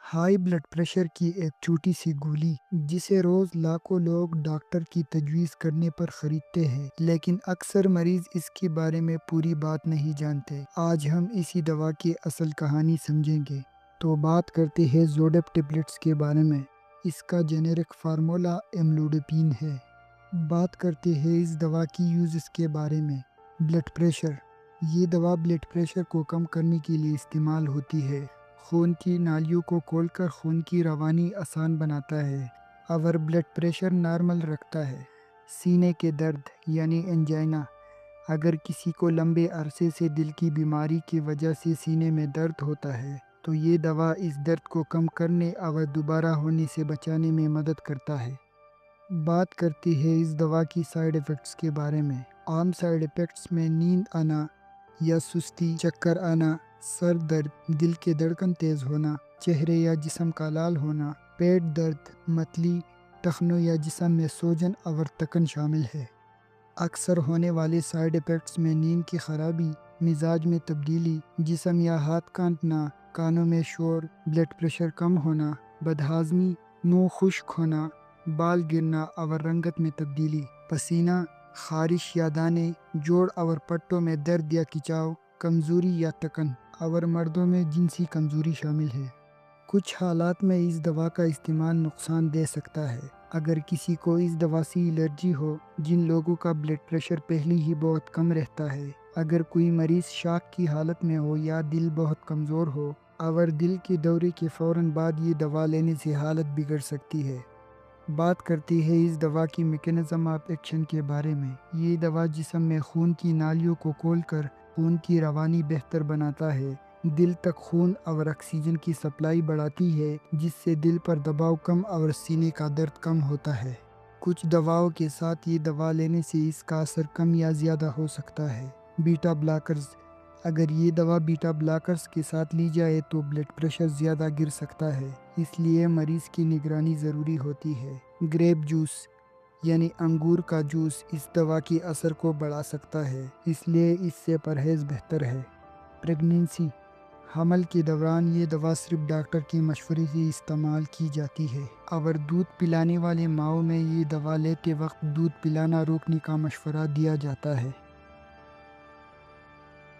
High blood pressure کی ایک چھوٹی سی گولی جسے روز لاکھوں لوگ ڈاکٹر کی تجویز کرنے پر خریدتے ہیں، لیکن اکثر مریض اس کے بارے میں پوری بات نہیں جانتے۔ آج ہم اسی دوا کی اصل کہانی سمجھیں گے۔ تو بات کرتے ہیں زوڈیپ ٹیبلٹس کے بارے میں۔ اس کا جینرک فارمولا املوڈوپین ہے۔ بات کرتے ہیں اس دوا کی یوزز کے بارے میں۔ Blood pressure. یہ دوا بلڈ پریشر کو کم کرنے کے لیے استعمال ہوتی ہے۔ خون کی نالیوں کو کھول کر خون کی روانی آسان بناتا ہے اور بلڈ پریشر نارمل رکھتا ہے۔ سینے کے درد یعنی انجائنا۔ اگر کسی کو لمبے عرصے سے دل کی بیماری کی وجہ سے سینے میں درد ہوتا ہے تو یہ دوا اس درد کو کم کرنے اور دوبارہ ہونے سے بچانے میں مدد کرتا ہے۔ بات کرتے ہیں اس دوا کی سائیڈ ایفیکٹس کے بارے میں۔ عام سائیڈ ایفیکٹس میں نیند آنا یا سستی، چکر آنا، سر درد، دل کے دھڑکن تیز ہونا، چہرے یا جسم کا لال ہونا، پیٹ درد، متلی، ٹخنوں یا جسم میں سوجن اور تکن شامل ہے۔ اکثر ہونے والے سائیڈ ایفیکٹس میں نیند کی خرابی، مزاج میں تبدیلی، جسم یا ہاتھ کانپنا، کانوں میں شور، بلڈ پریشر کم ہونا، بدہضمی، منہ خشک ہونا، بال گرنا اور رنگت میں تبدیلی، پسینہ، خارش یا دانے، جوڑ اور پٹوں میں درد یا کھچاؤ، کمزوری یا تکن، اور مردوں میں جنسی کمزوری شامل ہے۔ کچھ حالات میں اس دوا کا استعمال نقصان دے سکتا ہے۔ اگر کسی کو اس دوا سے الرجی ہو، جن لوگوں کا بلڈ پریشر پہلے ہی بہت کم رہتا ہے، اگر کوئی مریض شاک کی حالت میں ہو یا دل بہت کمزور ہو، اور دل کے دورے کے فوراً بعد یہ دوا لینے سے حالت بگڑ سکتی ہے۔ بات کرتے ہیں اس دوا کی میکینزم آف ایکشن کے بارے میں۔ یہ دوا جسم میں خون کی نالیوں کو کھول کر خون کی روانی بہتر بناتا ہے، دل تک خون اور آکسیجن کی سپلائی بڑھاتی ہے، جس سے دل پر دباؤ کم اور سینے کا درد کم ہوتا ہے۔ کچھ دواؤں کے ساتھ یہ دوا لینے سے اس کا اثر کم یا زیادہ ہو سکتا ہے۔ بیٹا بلاکرز۔ اگر یہ دوا بیٹا بلاکرز کے ساتھ لی جائے تو بلڈ پریشر زیادہ گر سکتا ہے، اس لیے مریض کی نگرانی ضروری ہوتی ہے۔ گریپ جوس یعنی انگور کا جوس اس دوا کی اثر کو بڑھا سکتا ہے، اس لیے اس سے پرہیز بہتر ہے۔ پریگنینسی۔ حمل کے دوران یہ دوا صرف ڈاکٹر کے مشورے سے استعمال کی جاتی ہے، اور دودھ پلانے والے ماؤں میں یہ دوا لیتے وقت دودھ پلانا روکنے کا مشورہ دیا جاتا ہے۔